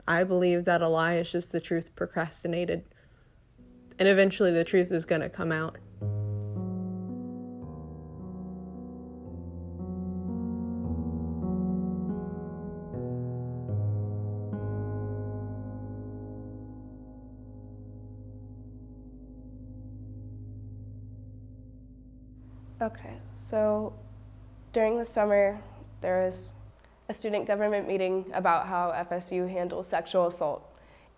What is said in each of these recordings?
I believe that a lie is just the truth procrastinated. And eventually the truth is going to come out. Okay, so during the summer, there was a student government meeting about how FSU handles sexual assault.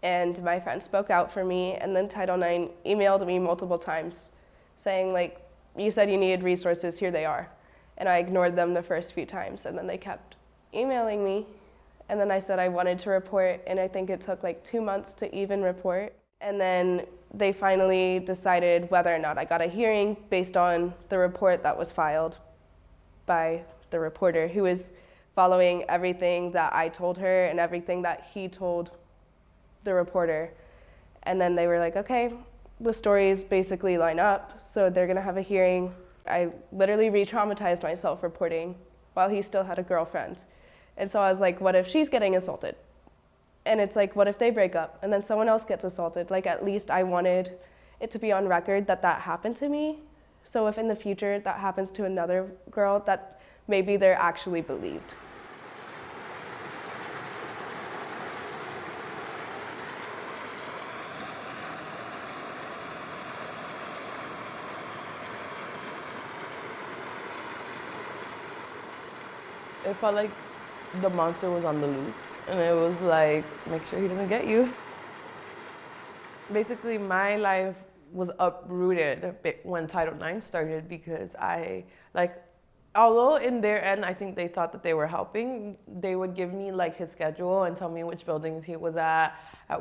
And my friend spoke out for me, and then Title IX emailed me multiple times saying, like, you said you needed resources, here they are. And I ignored them the first few times, and then they kept emailing me. And then I said I wanted to report, and I think it took like 2 months to even report. And then they finally decided whether or not I got a hearing based on the report that was filed by the reporter, who was following everything that I told her and everything that he told the reporter. And then they were like, okay, the stories basically line up, so they're gonna have a hearing. I literally re-traumatized myself reporting while he still had a girlfriend. And so I was like, what if she's getting assaulted? And it's like, what if they break up and then someone else gets assaulted? Like, at least I wanted it to be on record that that happened to me. So if in the future that happens to another girl, that maybe they're actually believed. It felt like the monster was on the loose, and it was like, make sure he doesn't get you. Basically, my life was uprooted a bit when Title IX started because although in their end, I think they thought that they were helping, they would give me like his schedule and tell me which buildings he was at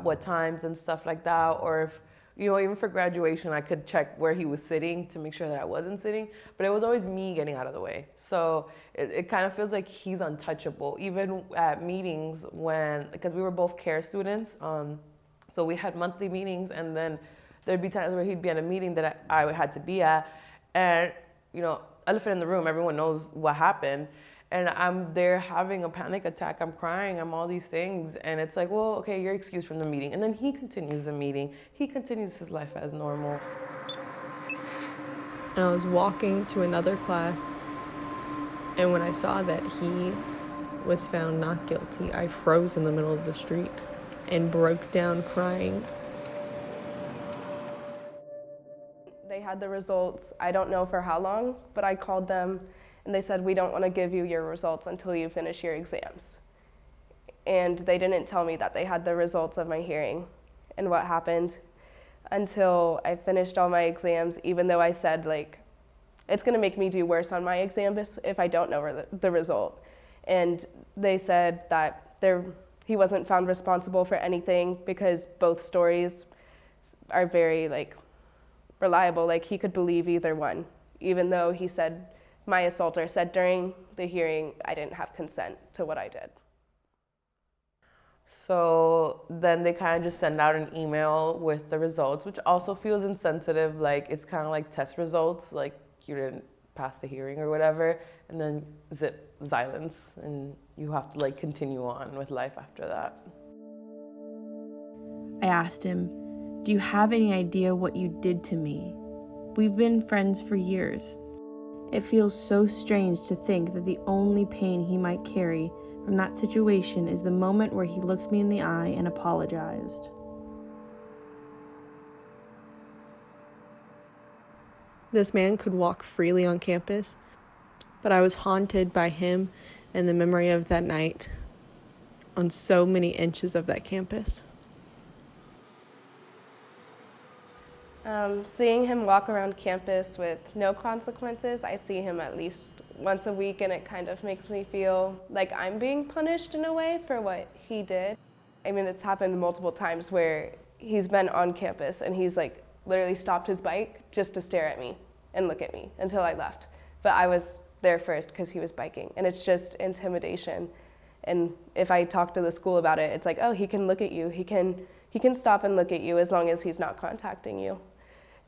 what times and stuff like that, or if, even for graduation, I could check where he was sitting to make sure that I wasn't sitting, but it was always me getting out of the way. So it kind of feels like he's untouchable, even at meetings because we were both care students, so we had monthly meetings, and then there'd be times where he'd be at a meeting that I had to be at, and, elephant in the room, everyone knows what happened. And I'm there having a panic attack, I'm crying, I'm all these things. And it's like, well, okay, you're excused from the meeting. And then he continues the meeting. He continues his life as normal. And I was walking to another class, and when I saw that he was found not guilty, I froze in the middle of the street and broke down crying. They had the results, I don't know for how long, but I called them and they said, we don't want to give you your results until you finish your exams. And they didn't tell me that they had the results of my hearing and what happened until I finished all my exams, even though I said, like, it's going to make me do worse on my exam if I don't know the result. And they said that he wasn't found responsible for anything because both stories are very, like, reliable. Like, he could believe either one, even though he said, my assaulter said during the hearing, I didn't have consent to what I did. So then they kind of just send out an email with the results, which also feels insensitive. Like, it's kind of like test results, like you didn't pass the hearing or whatever, and then silence, and you have to like continue on with life after that. I asked him, do you have any idea what you did to me? We've been friends for years. It feels so strange to think that the only pain he might carry from that situation is the moment where he looked me in the eye and apologized. This man could walk freely on campus, but I was haunted by him and the memory of that night on so many inches of that campus. Seeing him walk around campus with no consequences, I see him at least once a week, and it kind of makes me feel like I'm being punished in a way for what he did. I mean, it's happened multiple times where he's been on campus and he's like literally stopped his bike just to stare at me and look at me until I left. But I was there first because he was biking, and it's just intimidation. And if I talk to the school about it, it's like, oh, he can look at you. He can stop and look at you as long as he's not contacting you.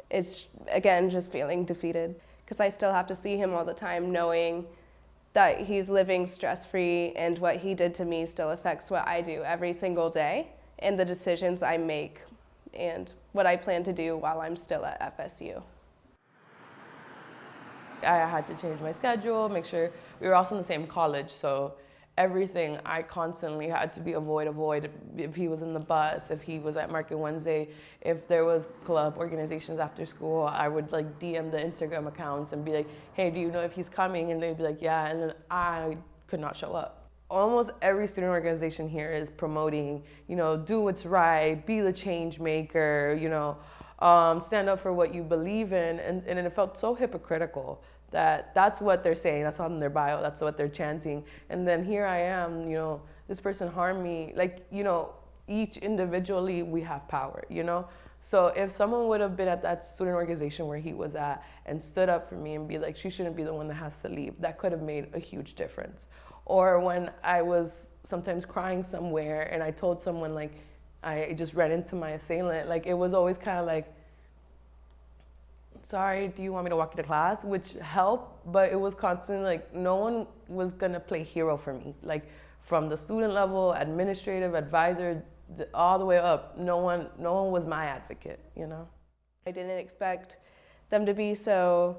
It's, again, just feeling defeated because I still have to see him all the time knowing that he's living stress-free, and what he did to me still affects what I do every single day and the decisions I make and what I plan to do while I'm still at FSU. I had to change my schedule, make sure we were also in the same college, so everything I constantly had to be avoid. If he was in the bus, if he was at Market Wednesday, if there was club organizations after school, I would like DM the Instagram accounts and be like, hey, do you know if he's coming? And they'd be like, yeah, and then I could not show up. Almost every student organization here is promoting, do what's right, be the change maker, stand up for what you believe in, and it felt so hypocritical that that's what they're saying, that's on their bio, that's what they're chanting, and then here I am, this person harmed me, each individually we have power, So if someone would have been at that student organization where he was at and stood up for me and be like, she shouldn't be the one that has to leave, that could have made a huge difference. Or when I was sometimes crying somewhere and I told someone like, I just ran into my assailant, it was always kind of like, sorry, do you want me to walk you to class? Which helped, but it was constantly no one was gonna play hero for me. From the student level, administrative, advisor, all the way up, no one was my advocate, I didn't expect them to be so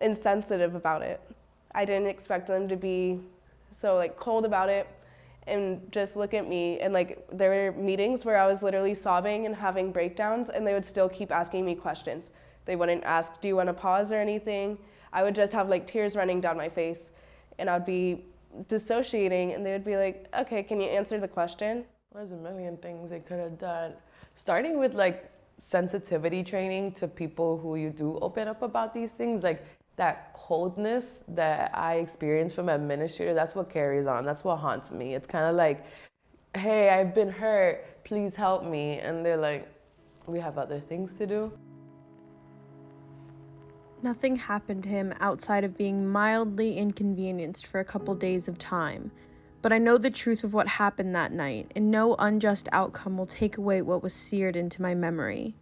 insensitive about it. I didn't expect them to be so cold about it and just look at me, and there were meetings where I was literally sobbing and having breakdowns, and they would still keep asking me questions. They wouldn't ask, do you want to pause or anything? I would just have tears running down my face, and I'd be dissociating, and they would be like, okay, can you answer the question? There's a million things they could have done. Starting with sensitivity training to people who you do open up about these things, that coldness that I experienced from administrator, that's what carries on. That's what haunts me. It's kind of hey, I've been hurt, please help me. And they're like, we have other things to do. Nothing happened to him outside of being mildly inconvenienced for a couple days of time. But I know the truth of what happened that night, and no unjust outcome will take away what was seared into my memory.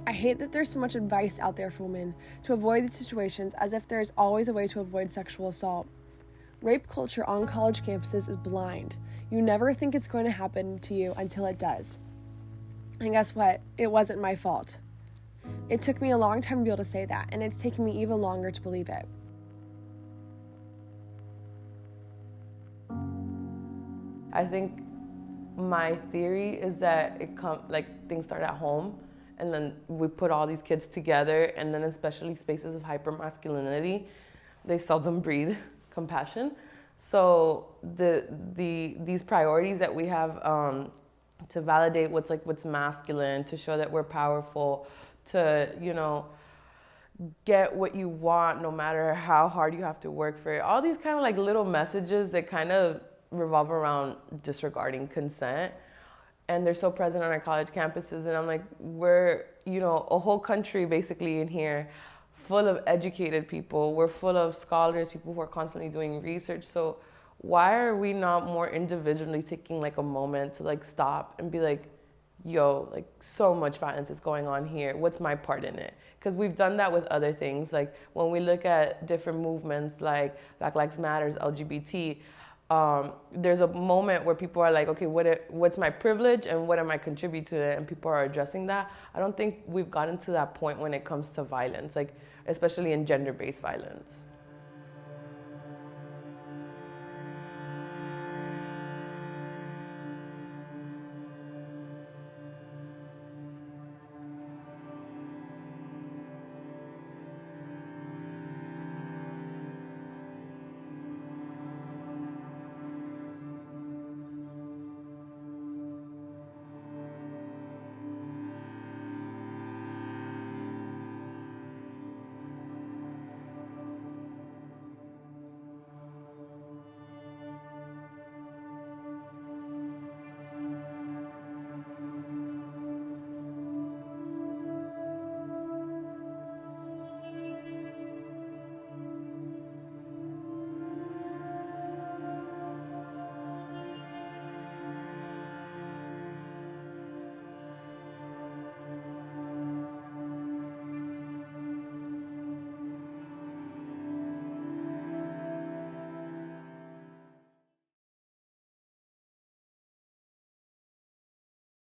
I hate that there's so much advice out there for women to avoid these situations, as if there is always a way to avoid sexual assault. Rape culture on college campuses is blind. You never think it's going to happen to you until it does. And guess what? It wasn't my fault. It took me a long time to be able to say that, and it's taken me even longer to believe it. I think my theory is that things start at home, and then we put all these kids together, and then especially spaces of hypermasculinity, they seldom breed compassion. So these priorities that we have to validate what's masculine, to show that we're powerful, to get what you want no matter how hard you have to work for it. All these kind of little messages that kind of revolve around disregarding consent. And they're so present on our college campuses, and I'm we're, a whole country basically in here full of educated people. We're full of scholars, people who are constantly doing research. So why are we not more individually taking a moment to stop and be yo, so much violence is going on here. What's my part in it? Because we've done that with other things. When we look at different movements like Black Lives Matters, LGBT, there's a moment where people are okay, what's my privilege and what am I contribute to it? And people are addressing that. I don't think we've gotten to that point when it comes to violence, especially in gender-based violence.